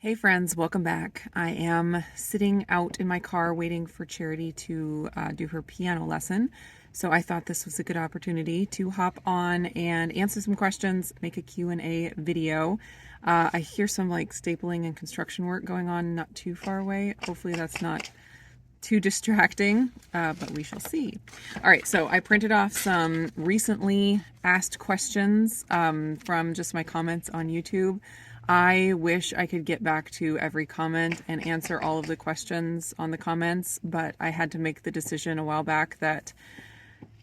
Hey friends, welcome back. I am sitting out in my car waiting for Charity to do her piano lesson. So I thought this was a good opportunity to hop on and answer some questions, make a Q&A video. I hear some like stapling and construction work going on not too far away. Hopefully that's not too distracting, but we shall see. All right, so I printed off some recently asked questions from just my comments on YouTube. I wish I could get back to every comment and answer all of the questions on the comments, but I had to make the decision a while back that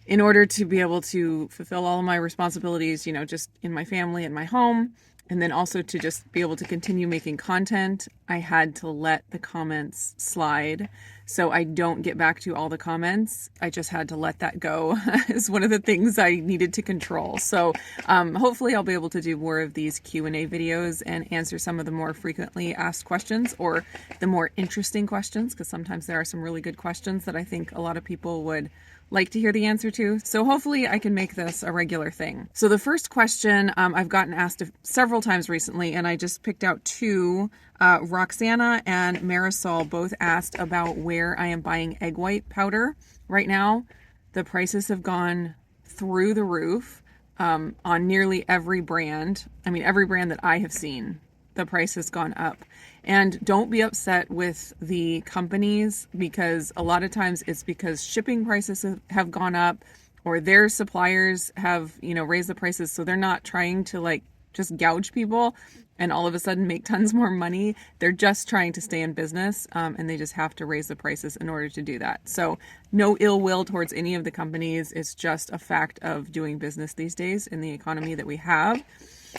in order to be able to fulfill all of my responsibilities, just in my family and my home, and then also to just be able to continue making content, I had to let the comments slide. So I don't get back to all the comments. I just had to let that go is one of the things I needed to control. So hopefully I'll be able to do more of these Q&A videos and answer some of the more frequently asked questions or the more interesting questions, because sometimes there are some really good questions that I think a lot of people would like to hear the answer to. So hopefully I can make this a regular thing. So the first question I've gotten asked several times recently, and I just picked out two. Roxana and Marisol both asked about where I am buying egg white powder right now. The prices have gone through the roof on nearly every brand. I mean, every brand that I have seen, the price has gone up. And don't be upset with the companies, because a lot of times it's because shipping prices have gone up, or their suppliers have, raised the prices. So they're not trying to just gouge people and all of a sudden make tons more money. They're just trying to stay in business, and they just have to raise the prices in order to do that. So no ill will towards any of the companies. It's just a fact of doing business these days in the economy that we have.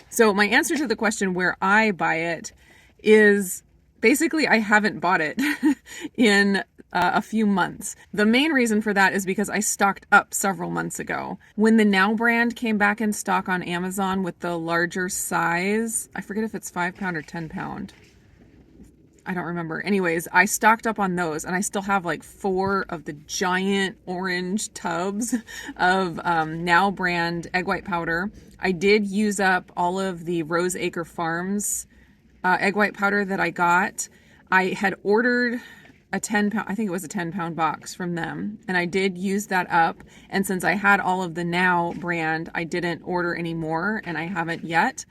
So my answer to the question where I buy it is basically I haven't bought it in a few months. The main reason for that is because I stocked up several months ago. When the Now brand came back in stock on Amazon with the larger size, I forget if it's 5-pound or 10-pound. I don't remember. Anyways, I stocked up on those, and I still have like 4 of the giant orange tubs of Now brand egg white powder. I did use up all of the Rose Acre Farms egg white powder that I got. I had ordered a 10-pound, I think it was a 10-pound box from them, and I did use that up. And since I had all of the Now brand, I didn't order any more, and I haven't yet.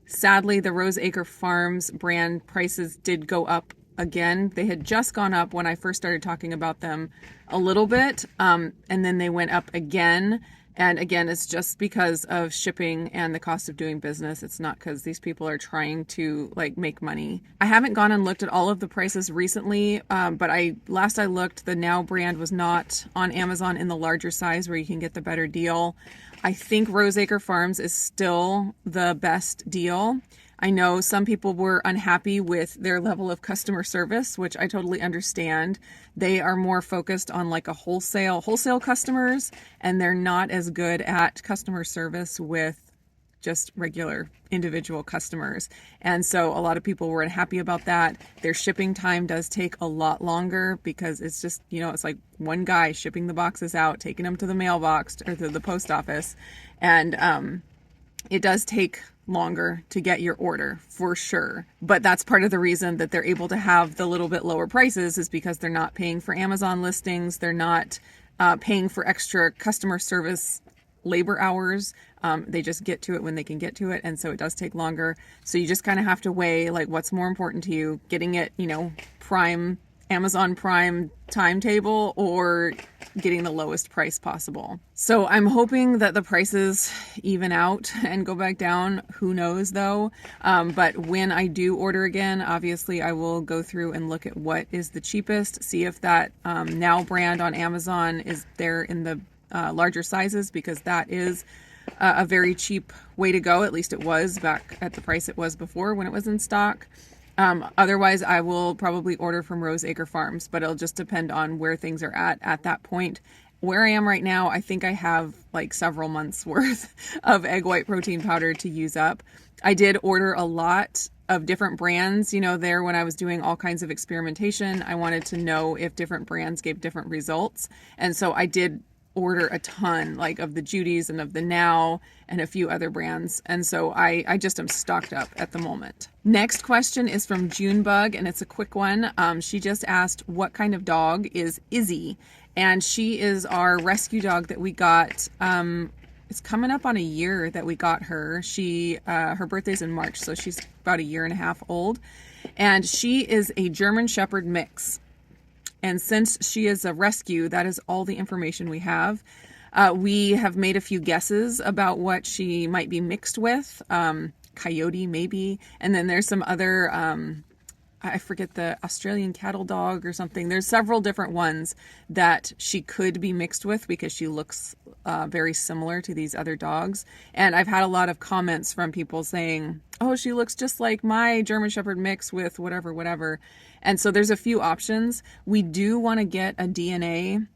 Sadly, the Rose Acre Farms brand prices did go up again. They had just gone up when I first started talking about them a little bit, and then they went up again. And again, it's just because of shipping and the cost of doing business. It's not because these people are trying to make money. I haven't gone and looked at all of the prices recently, but last I looked, the Now brand was not on Amazon in the larger size where you can get the better deal. I think Rose Acre Farms is still the best deal. I know some people were unhappy with their level of customer service, which I totally understand. They are more focused on a wholesale customers, and they're not as good at customer service with just regular individual customers. And so a lot of people were unhappy about that. Their shipping time does take a lot longer because it's just, it's like one guy shipping the boxes out, taking them to the mailbox or to the post office. And it does take longer to get your order for sure. But that's part of the reason that they're able to have the little bit lower prices, is because they're not paying for Amazon listings. They're not paying for extra customer service labor hours. They just get to it when they can get to it. And so it does take longer. So you just kind of have to weigh what's more important to you, getting it, Prime, Amazon Prime timetable, or getting the lowest price possible. So I'm hoping that the prices even out and go back down. Who knows though? But when I do order again, obviously I will go through and look at what is the cheapest, see if that Now brand on Amazon is there in the larger sizes, because that is a very cheap way to go. At least it was back at the price it was before when it was in stock. Otherwise, I will probably order from Rose Acre Farms, but it'll just depend on where things are at that point. Where I am right now, I think I have several months worth of egg white protein powder to use up. I did order a lot of different brands, there when I was doing all kinds of experimentation. I wanted to know if different brands gave different results. And so I did order a ton, like of the Judy's and of the Now and a few other brands. And so I just am stocked up at the moment. Next question is from Junebug, and it's a quick one. She just asked, what kind of dog is Izzy? And she is our rescue dog that we got. It's coming up on a year that we got her. Her birthday's in March, so she's about a year and a half old. And she is a German Shepherd mix. And since she is a rescue, that is all the information we have. We have made a few guesses about what she might be mixed with. Coyote, maybe. And then there's some other, I forget, the Australian cattle dog or something. There's several different ones that she could be mixed with because she looks very similar to these other dogs. And I've had a lot of comments from people saying, oh, she looks just like my German Shepherd mix with whatever. And so there's a few options. We do want to get a DNA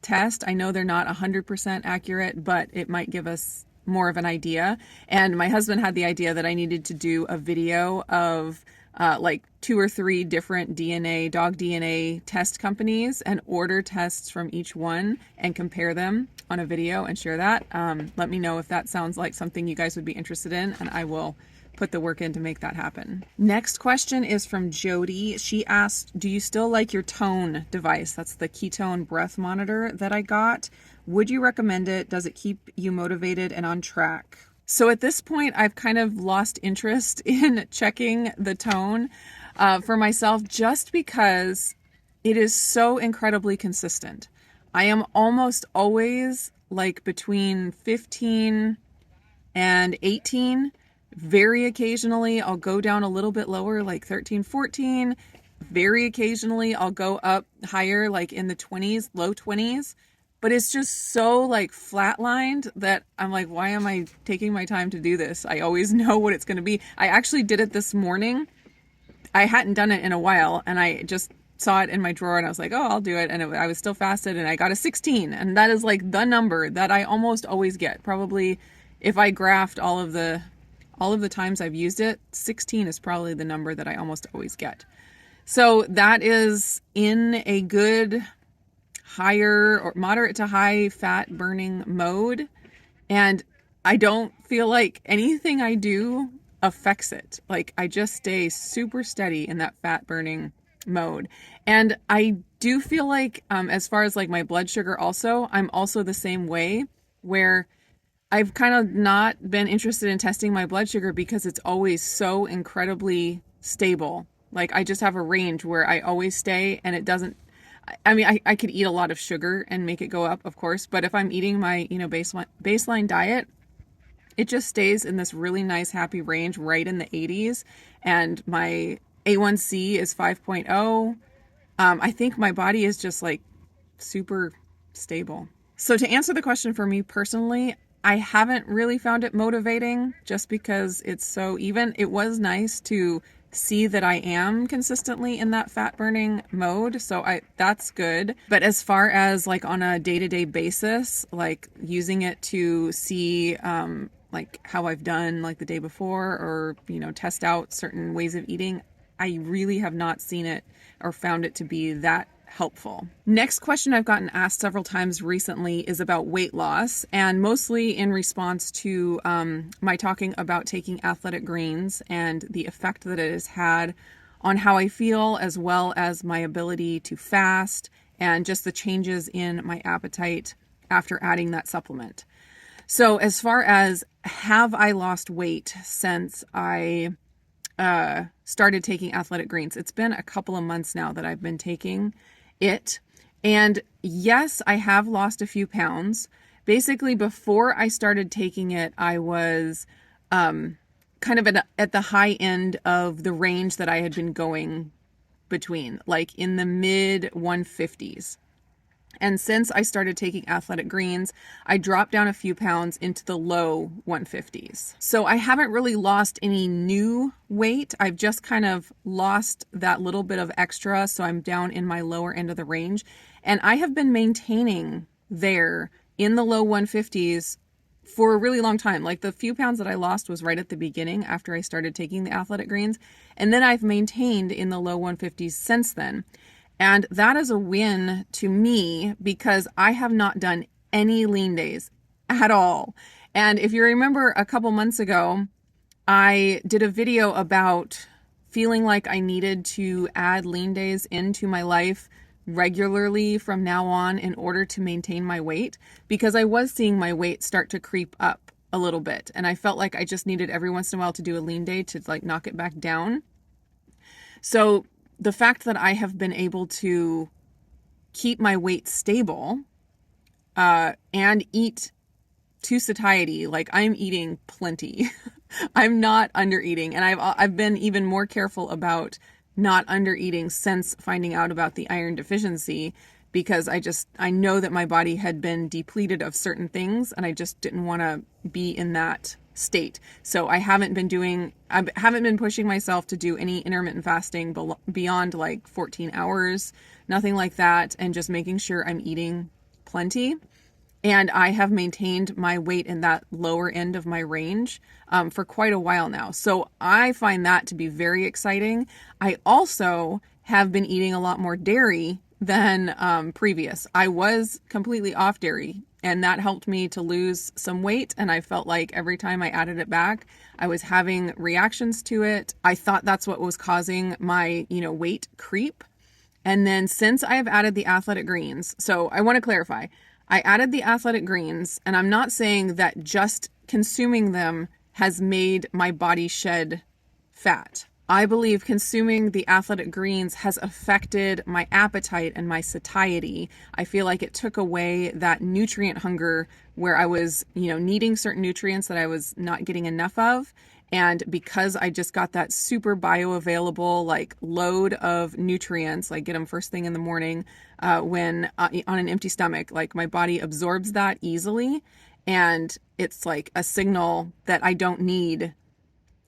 test. I know they're not 100% accurate, but it might give us more of an idea. And my husband had the idea that I needed to do a video of like 2 or 3 different dog DNA test companies and order tests from each one and compare them on a video and share that. Let me know if that sounds like something you guys would be interested in, and I will put the work in to make that happen. Next question is from Jody. She asked, do you still like your tone device? That's the ketone breath monitor that I got. Would you recommend it? Does it keep you motivated and on track? So at this point, I've kind of lost interest in checking the tone for myself just because it is so incredibly consistent. I am almost always like between 15 and 18. Very occasionally, I'll go down a little bit lower, like 13, 14. Very occasionally, I'll go up higher, like in the 20s, low 20s. But it's just so like flatlined that I'm like, why am I taking my time to do this? I always know what it's going to be. I actually did it this morning. I hadn't done it in a while, and I just saw it in my drawer, and I was like, oh, I'll do it. And I was still fasted, and I got a 16. And that is like the number that I almost always get. Probably if I graphed all of the times I've used it, 16 is probably the number that I almost always get. So that is in a good higher or moderate to high fat burning mode. And I don't feel like anything I do affects it. Like I just stay super steady in that fat burning mode. And I do feel like, as far as like my blood sugar also, I'm also the same way, where I've kind of not been interested in testing my blood sugar because it's always so incredibly stable. Like I just have a range where I always stay, and it doesn't, I mean, I could eat a lot of sugar and make it go up, of course, but if I'm eating my, baseline diet, it just stays in this really nice, happy range right in the 80s. And my A1C is 5.0. I think my body is just like super stable. So to answer the question for me personally, I haven't really found it motivating just because it's so even. It was nice to see that I am consistently in that fat burning mode. So that's good. But as far as like on a day-to-day basis, like using it to see like how I've done like the day before, or, test out certain ways of eating, I really have not seen it or found it to be that helpful. Next question I've gotten asked several times recently is about weight loss, and mostly in response to my talking about taking athletic greens and the effect that it has had on how I feel, as well as my ability to fast and just the changes in my appetite after adding that supplement. So as far as have I lost weight since I started taking athletic greens, it's been a couple of months now that I've been taking it. And yes, I have lost a few pounds. Basically, before I started taking it, I was kind of at the high end of the range that I had been going between, like in the mid 150s. And since I started taking athletic greens, I dropped down a few pounds into the low 150s. So I haven't really lost any new weight. I've just kind of lost that little bit of extra. So I'm down in my lower end of the range. And I have been maintaining there in the low 150s for a really long time. Like the few pounds that I lost was right at the beginning after I started taking the athletic greens. And then I've maintained in the low 150s since then. And that is a win to me because I have not done any lean days at all. And if you remember a couple months ago, I did a video about feeling like I needed to add lean days into my life regularly from now on in order to maintain my weight, because I was seeing my weight start to creep up a little bit. And I felt like I just needed every once in a while to do a lean day to like knock it back down. So the fact that I have been able to keep my weight stable and eat to satiety, like I'm eating plenty. I'm not under eating, and I've been even more careful about not under eating since finding out about the iron deficiency, because I know that my body had been depleted of certain things and I just didn't want to be in that state. So I haven't been pushing myself to do any intermittent fasting beyond like 14 hours, nothing like that, and just making sure I'm eating plenty. And I have maintained my weight in that lower end of my range for quite a while now. So I find that to be very exciting. I also have been eating a lot more dairy than previous. I was completely off dairy, and that helped me to lose some weight. And I felt like every time I added it back, I was having reactions to it. I thought that's what was causing my, weight creep. And then since I have added the athletic greens, so I want to clarify, I added the athletic greens, and I'm not saying that just consuming them has made my body shed fat. I believe consuming the athletic greens has affected my appetite and my satiety. I feel like it took away that nutrient hunger where I was, needing certain nutrients that I was not getting enough of. And because I just got that super bioavailable, like load of nutrients, like get them first thing in the morning, when on an empty stomach, like my body absorbs that easily. And it's like a signal that I don't need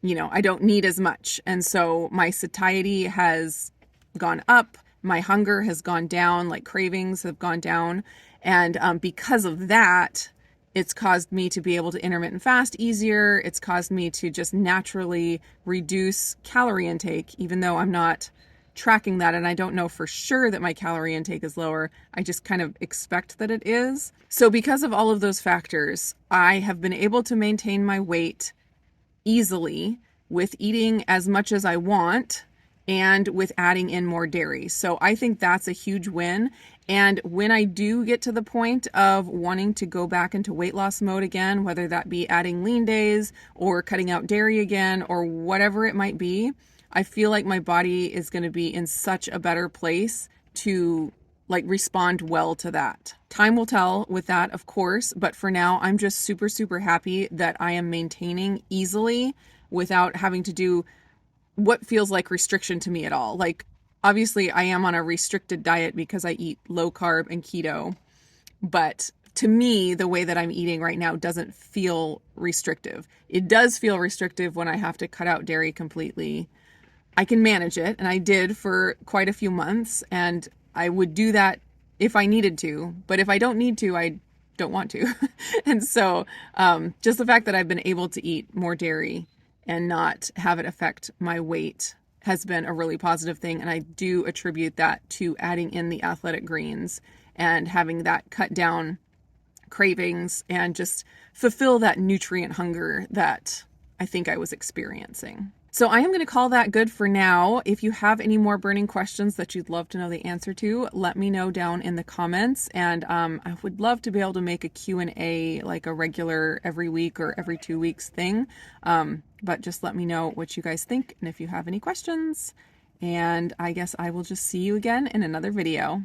as much. And so my satiety has gone up. My hunger has gone down, like cravings have gone down. And because of that, it's caused me to be able to intermittent fast easier. It's caused me to just naturally reduce calorie intake, even though I'm not tracking that. And I don't know for sure that my calorie intake is lower. I just kind of expect that it is. So because of all of those factors, I have been able to maintain my weight easily with eating as much as I want and with adding in more dairy. So I think that's a huge win. And when I do get to the point of wanting to go back into weight loss mode again, whether that be adding lean days or cutting out dairy again or whatever it might be, I feel like my body is going to be in such a better place to respond well to that. Time will tell with that, of course, but for now, I'm just super, super happy that I am maintaining easily without having to do what feels like restriction to me at all. Like, obviously, I am on a restricted diet because I eat low carb and keto, but to me, the way that I'm eating right now doesn't feel restrictive. It does feel restrictive when I have to cut out dairy completely. I can manage it, and I did for quite a few months, and I would do that if I needed to, but if I don't need to, I don't want to. And so just the fact that I've been able to eat more dairy and not have it affect my weight has been a really positive thing. And I do attribute that to adding in the athletic greens and having that cut down cravings and just fulfill that nutrient hunger that I think I was experiencing. So I am going to call that good for now. If you have any more burning questions that you'd love to know the answer to, let me know down in the comments. And I would love to be able to make a Q&A, like a regular every week or every 2 weeks thing. But just let me know what you guys think and if you have any questions. And I guess I will just see you again in another video.